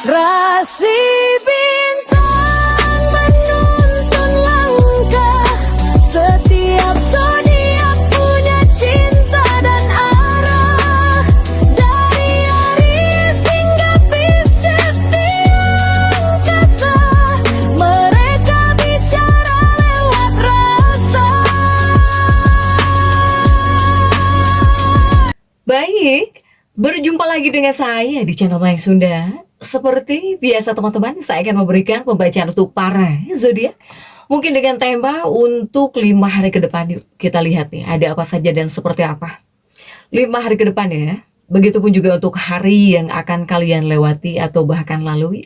Rasi bintang menuntun langkah, setiap zodiak punya cinta dan arah. Dari Aries hingga Pisces di angkasa, mereka bicara lewat rasa. Baik, berjumpa lagi dengan saya di channel Mayang Sunda. Seperti biasa teman-teman, saya akan memberikan pembacaan untuk para zodiak. Mungkin dengan tema untuk 5 hari ke depan. Yuk kita lihat nih, ada apa saja dan seperti apa 5 hari ke depan ya. Begitupun juga untuk hari yang akan kalian lewati atau bahkan lalui.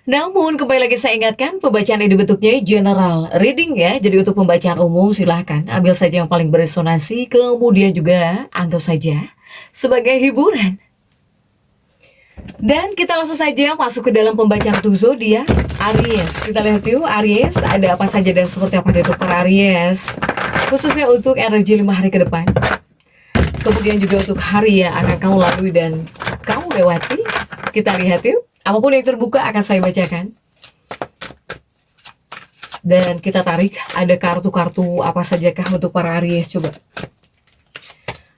Namun kembali lagi saya ingatkan, pembacaan ini bentuknya general reading ya. Jadi untuk pembacaan umum silahkan ambil saja yang paling beresonansi, kemudian juga anggap saja sebagai hiburan. Dan kita langsung saja masuk ke dalam pembacaan untuk zodiak Aries. Kita lihat yuk Aries, ada apa saja dan seperti apa untuk para Aries, khususnya untuk energi 5 hari ke depan. Kemudian juga untuk hari yang akan kamu lalui dan kamu lewati. Kita lihat yuk, apapun yang terbuka akan saya bacakan. Dan kita tarik, ada kartu-kartu apa sajakah untuk para Aries, coba.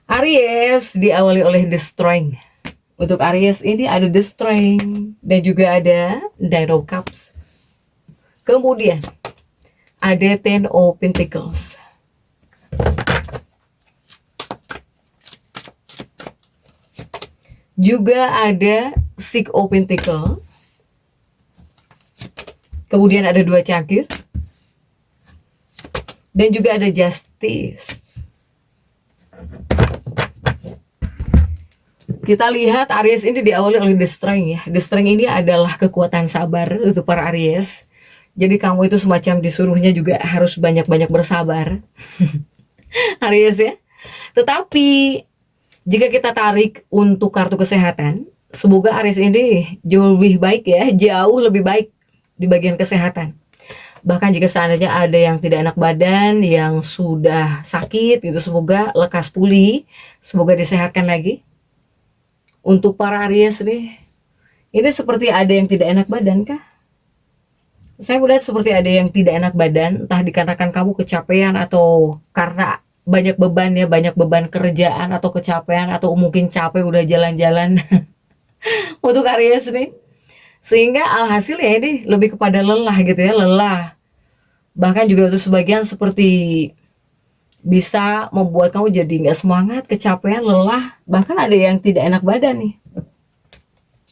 Aries diawali oleh The Strength. Untuk Aries ini ada The Strength dan juga ada Nine of Cups. Kemudian ada Ten of Pentacles. Juga ada Six of Pentacles. Kemudian ada 2 cangkir. Dan juga ada Justice. Kita lihat Aries ini diawali oleh The Strength ya. The Strength ini adalah kekuatan sabar untuk para Aries. Jadi kamu itu semacam disuruhnya juga harus banyak-banyak bersabar. Aries ya. Tetapi jika kita tarik untuk kartu kesehatan, semoga Aries ini jauh lebih baik ya. Jauh lebih baik di bagian kesehatan. Bahkan jika seandainya ada yang tidak enak badan, yang sudah sakit gitu, semoga lekas pulih. Semoga disehatkan lagi. Untuk para Aries nih, ini seperti ada yang tidak enak badan kah? Saya melihat seperti ada yang tidak enak badan, entah dikarenakan kamu kecapean atau karena banyak beban ya, banyak beban kerjaan atau kecapean atau mungkin capek udah jalan-jalan. Untuk Aries nih, sehingga alhasilnya ini lebih kepada lelah gitu ya, lelah. Bahkan juga untuk sebagian seperti bisa membuat kamu jadi nggak semangat, kecapean, lelah, bahkan ada yang tidak enak badan nih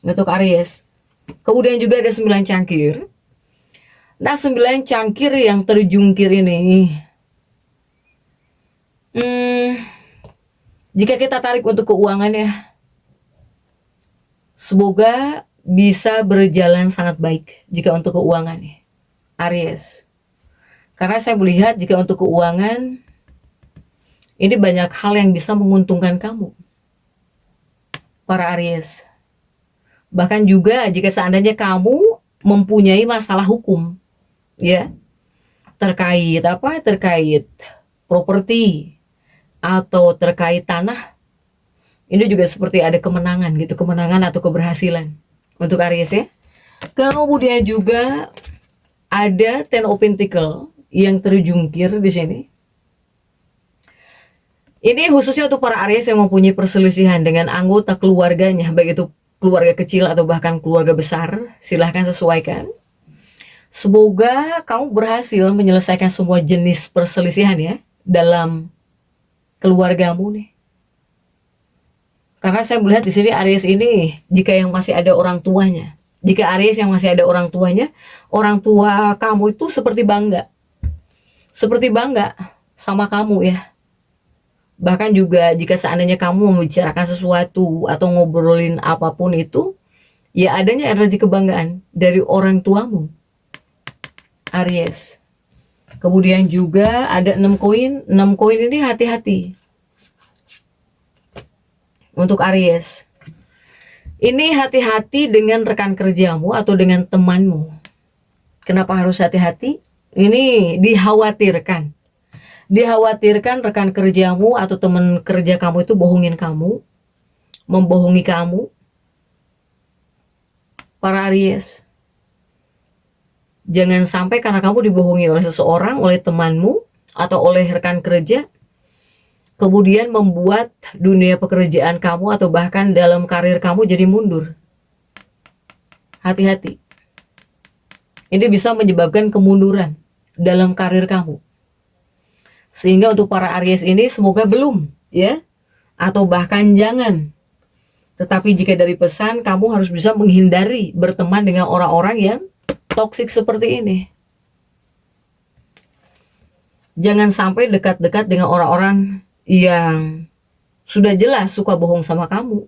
untuk Aries. Kemudian juga ada 9 cangkir. Nah 9 cangkir yang terjungkir ini, jika kita tarik untuk keuangan ya, semoga bisa berjalan sangat baik jika untuk keuangan nih Aries. Karena saya melihat jika untuk keuangan ini banyak hal yang bisa menguntungkan kamu, para Aries. Bahkan juga jika seandainya kamu mempunyai masalah hukum, ya, terkait apa? Terkait properti atau terkait tanah, ini juga seperti ada kemenangan gitu, kemenangan atau keberhasilan untuk Aries ya. Kemudian juga ada Ten of Pentacles yang terjungkir di sini. Ini khususnya untuk para Aries yang mempunyai perselisihan dengan anggota keluarganya, baik itu keluarga kecil atau bahkan keluarga besar. Silahkan sesuaikan. Semoga kamu berhasil menyelesaikan semua jenis perselisihan ya dalam keluargamu nih. Karena saya melihat di sini Aries ini, jika yang masih ada orang tuanya, jika Aries yang masih ada orang tuanya, orang tua kamu itu seperti bangga sama kamu ya. Bahkan juga jika seandainya kamu membicarakan sesuatu atau ngobrolin apapun itu, ya adanya energi kebanggaan dari orang tuamu, Aries. Kemudian juga ada 6 koin. 6 koin ini hati-hati untuk Aries. Ini hati-hati dengan rekan kerjamu atau dengan temanmu. Kenapa harus hati-hati? Ini dikhawatirkan rekan kerjamu atau teman kerja kamu itu bohongin kamu, membohongi kamu, para Aries. Jangan sampai karena kamu dibohongi oleh seseorang, oleh temanmu, atau oleh rekan kerja, kemudian membuat dunia pekerjaan kamu atau bahkan dalam karir kamu jadi mundur. Hati-hati. Ini bisa menyebabkan kemunduran dalam karir kamu. Sehingga untuk para Aries ini semoga belum, ya, atau bahkan jangan. Tetapi jika dari pesan, kamu harus bisa menghindari berteman dengan orang-orang yang toksik seperti ini. Jangan sampai dekat-dekat dengan orang-orang yang sudah jelas suka bohong sama kamu.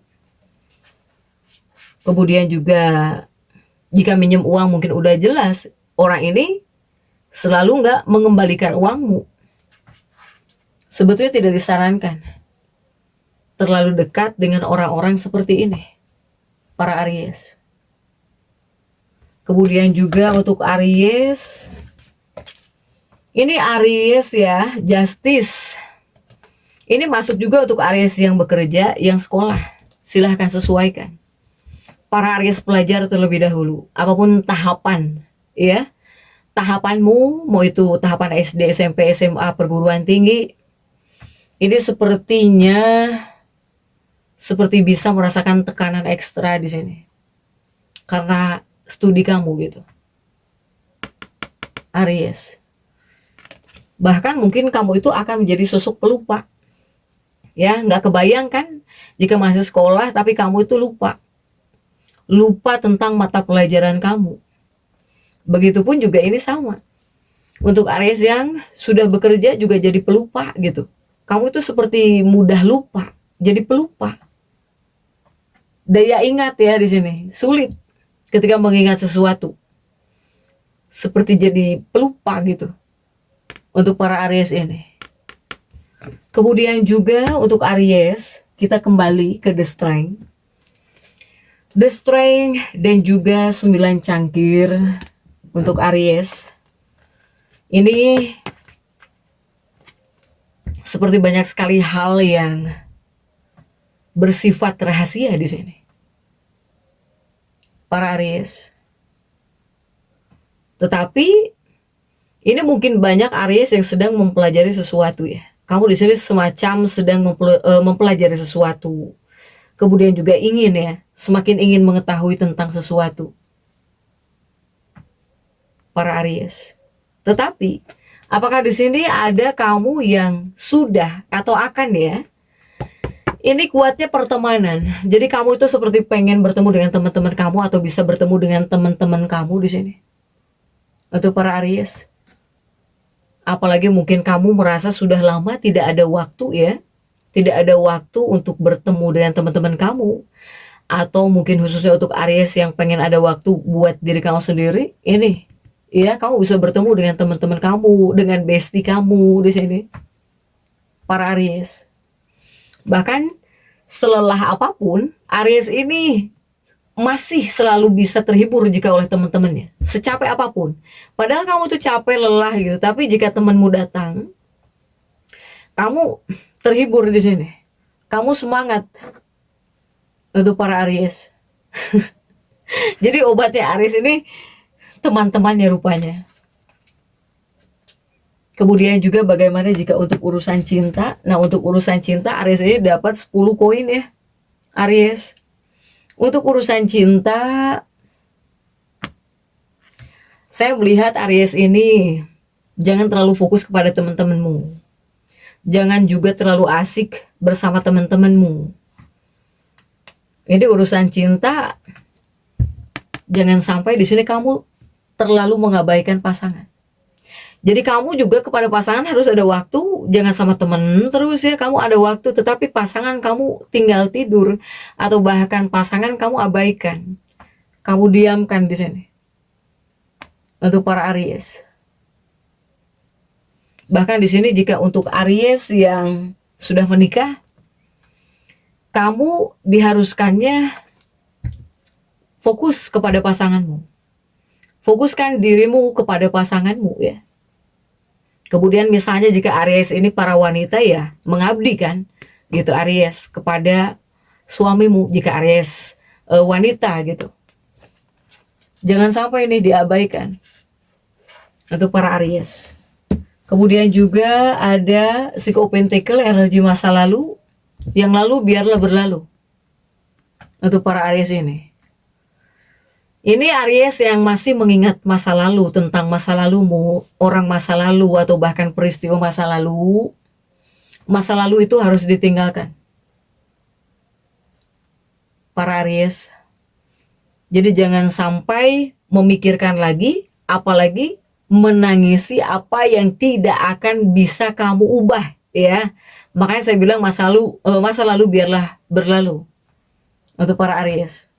Kemudian juga jika minjem uang mungkin udah jelas orang ini selalu nggak mengembalikan uangmu. Sebetulnya tidak disarankan terlalu dekat dengan orang-orang seperti ini, para Aries. Kemudian juga untuk Aries, ini Aries ya, Justice. Ini masuk juga untuk Aries yang bekerja, yang sekolah. Silahkan sesuaikan. Para Aries pelajar terlebih dahulu, apapun tahapan, ya, tahapanmu, mau itu tahapan SD, SMP, SMA, perguruan tinggi, ini sepertinya seperti bisa merasakan tekanan ekstra di sini karena studi kamu gitu, Aries. Bahkan mungkin kamu itu akan menjadi sosok pelupa, ya, nggak kebayangkan jika masih sekolah tapi kamu itu lupa tentang mata pelajaran kamu. Begitupun juga ini sama untuk Aries yang sudah bekerja juga jadi pelupa gitu. Kamu itu seperti mudah lupa, jadi pelupa. Daya ingat ya di sini sulit ketika mengingat sesuatu, seperti jadi pelupa gitu untuk para Aries ini. Kemudian juga untuk Aries, kita kembali ke The Strength. The Strength dan juga 9 cangkir untuk Aries. Ini seperti banyak sekali hal yang bersifat rahasia di sini. Para Aries. Tetapi ini mungkin banyak Aries yang sedang mempelajari sesuatu ya. Kamu di sini semacam sedang mempelajari sesuatu. Kemudian juga ingin ya, semakin ingin mengetahui tentang sesuatu. Para Aries. Tetapi apakah di sini ada kamu yang sudah atau akan ya? Ini kuatnya pertemanan. Jadi kamu itu seperti pengen bertemu dengan teman-teman kamu atau bisa bertemu dengan teman-teman kamu di sini. Untuk para Aries. Apalagi mungkin kamu merasa sudah lama tidak ada waktu ya. Tidak ada waktu untuk bertemu dengan teman-teman kamu. Atau mungkin khususnya untuk Aries yang pengen ada waktu buat diri kamu sendiri. Ini ya, kamu bisa bertemu dengan teman-teman kamu, dengan bestie kamu di sini. Para Aries. Bahkan selelah apapun, Aries ini masih selalu bisa terhibur jika oleh teman-temannya. Secapek apapun. Padahal kamu tuh capek, lelah gitu. Tapi jika temanmu datang, kamu terhibur di sini. Kamu semangat. Untuk para Aries. Jadi obatnya Aries ini teman-temannya rupanya. Kemudian juga bagaimana jika untuk urusan cinta. Nah untuk urusan cinta Aries ini dapat 10 koin ya, Aries. Untuk urusan cinta, saya melihat Aries ini jangan terlalu fokus kepada teman-temanmu. Jangan juga terlalu asik bersama teman-temanmu. Ini urusan cinta, jangan sampai di sini kamu terlalu mengabaikan pasangan. Jadi kamu juga kepada pasangan harus ada waktu, jangan sama temen terus ya, kamu ada waktu tetapi pasangan kamu tinggal tidur atau bahkan pasangan kamu abaikan. Kamu diamkan di sini. Untuk para Aries. Bahkan di sini jika untuk Aries yang sudah menikah, kamu diharuskannya fokus kepada pasanganmu. Fokuskan dirimu kepada pasanganmu ya. Kemudian misalnya jika Aries ini para wanita ya mengabdi kan gitu Aries kepada suamimu jika Aries wanita gitu. Jangan sampai ini diabaikan untuk para Aries. Kemudian juga ada Six of Pentacle, energi masa lalu. Yang lalu biarlah berlalu untuk para Aries ini. Ini Aries yang masih mengingat masa lalu, tentang masa lalumu, orang masa lalu, atau bahkan peristiwa masa lalu. Masa lalu itu harus ditinggalkan, para Aries. Jadi jangan sampai memikirkan lagi, apalagi menangisi apa yang tidak akan bisa kamu ubah, ya. Makanya saya bilang masa lalu biarlah berlalu untuk para Aries.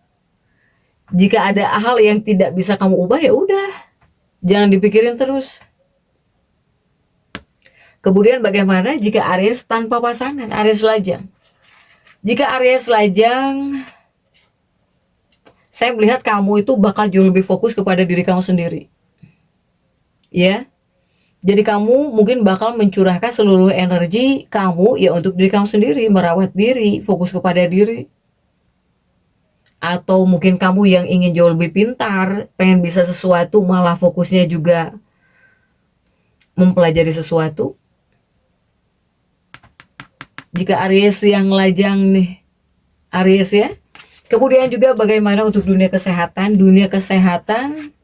Jika ada hal yang tidak bisa kamu ubah, ya udah, jangan dipikirin terus. Kemudian bagaimana jika Aries tanpa pasangan, Aries lajang? Jika Aries lajang, saya melihat kamu itu bakal jauh lebih fokus kepada diri kamu sendiri. Ya. Jadi kamu mungkin bakal mencurahkan seluruh energi kamu ya untuk diri kamu sendiri, merawat diri, fokus kepada diri. Atau mungkin kamu yang ingin jauh lebih pintar, pengen bisa sesuatu, malah fokusnya juga mempelajari sesuatu. Jika Aries yang lajang nih, Aries ya. Kemudian juga bagaimana untuk dunia kesehatan? Dunia kesehatan,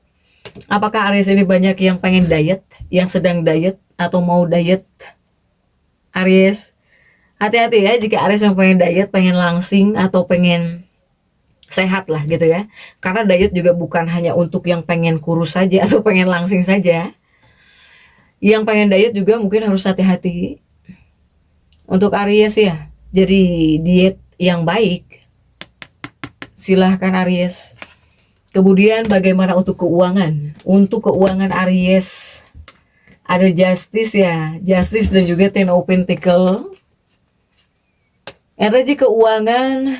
apakah Aries ini banyak yang pengen diet, yang sedang diet atau mau diet? Aries, hati-hati ya jika Aries yang pengen diet, pengen langsing atau pengen sehat lah gitu ya. Karena diet juga bukan hanya untuk yang pengen kurus saja atau pengen langsing saja. Yang pengen diet juga mungkin harus hati-hati. Untuk Aries ya, jadi diet yang baik. Silahkan Aries. Kemudian bagaimana untuk keuangan? Untuk keuangan Aries, ada Justice ya, Justice dan juga Ten of Pentacle. Energi keuangan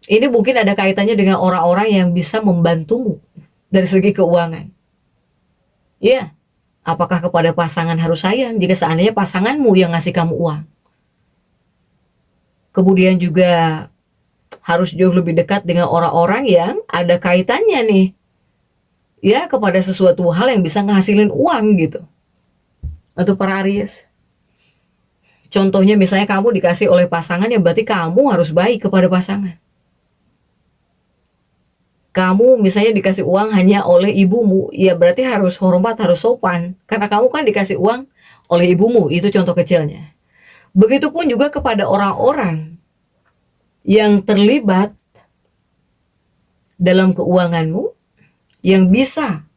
ini mungkin ada kaitannya dengan orang-orang yang bisa membantumu dari segi keuangan. Ya, apakah kepada pasangan harus sayang jika seandainya pasanganmu yang ngasih kamu uang? Kemudian juga harus jauh lebih dekat dengan orang-orang yang ada kaitannya nih, ya, kepada sesuatu hal yang bisa ngehasilin uang gitu. Untuk para Aries. Contohnya misalnya kamu dikasih oleh pasangan, ya berarti kamu harus baik kepada pasangan. Kamu misalnya dikasih uang hanya oleh ibumu, ya berarti harus hormat, harus sopan. Karena kamu kan dikasih uang oleh ibumu, itu contoh kecilnya. Begitupun juga kepada orang-orang yang terlibat dalam keuanganmu, yang bisa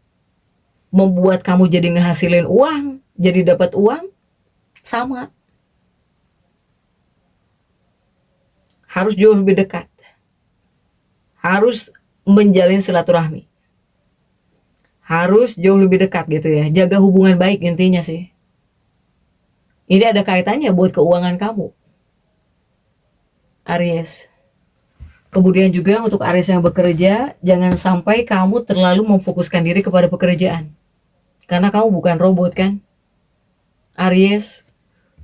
membuat kamu jadi ngehasilin uang, jadi dapat uang, sama. Harus jauh lebih dekat. Harus menjalin silaturahmi. Harus jauh lebih dekat gitu ya. Jaga hubungan baik intinya sih. Ini ada kaitannya buat keuangan kamu, Aries. Kemudian juga untuk Aries yang bekerja, jangan sampai kamu terlalu memfokuskan diri kepada pekerjaan. Karena kamu bukan robot kan, Aries.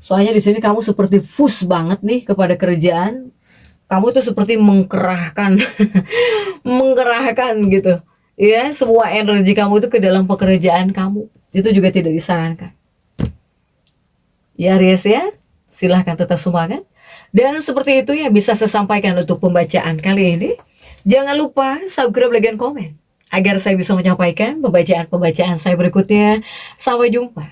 Soalnya di sini kamu seperti fus banget nih kepada kerjaan. Kamu itu seperti mengkerahkan, mengkerahkan gitu. Ya, semua energi kamu itu ke dalam pekerjaan kamu. Itu juga tidak disarankan. Ya Aries ya, silahkan tetap semangat. Dan seperti itu ya bisa saya sampaikan untuk pembacaan kali ini. Jangan lupa subscribe, like, dan komen agar saya bisa menyampaikan pembacaan-pembacaan saya berikutnya. Sampai jumpa.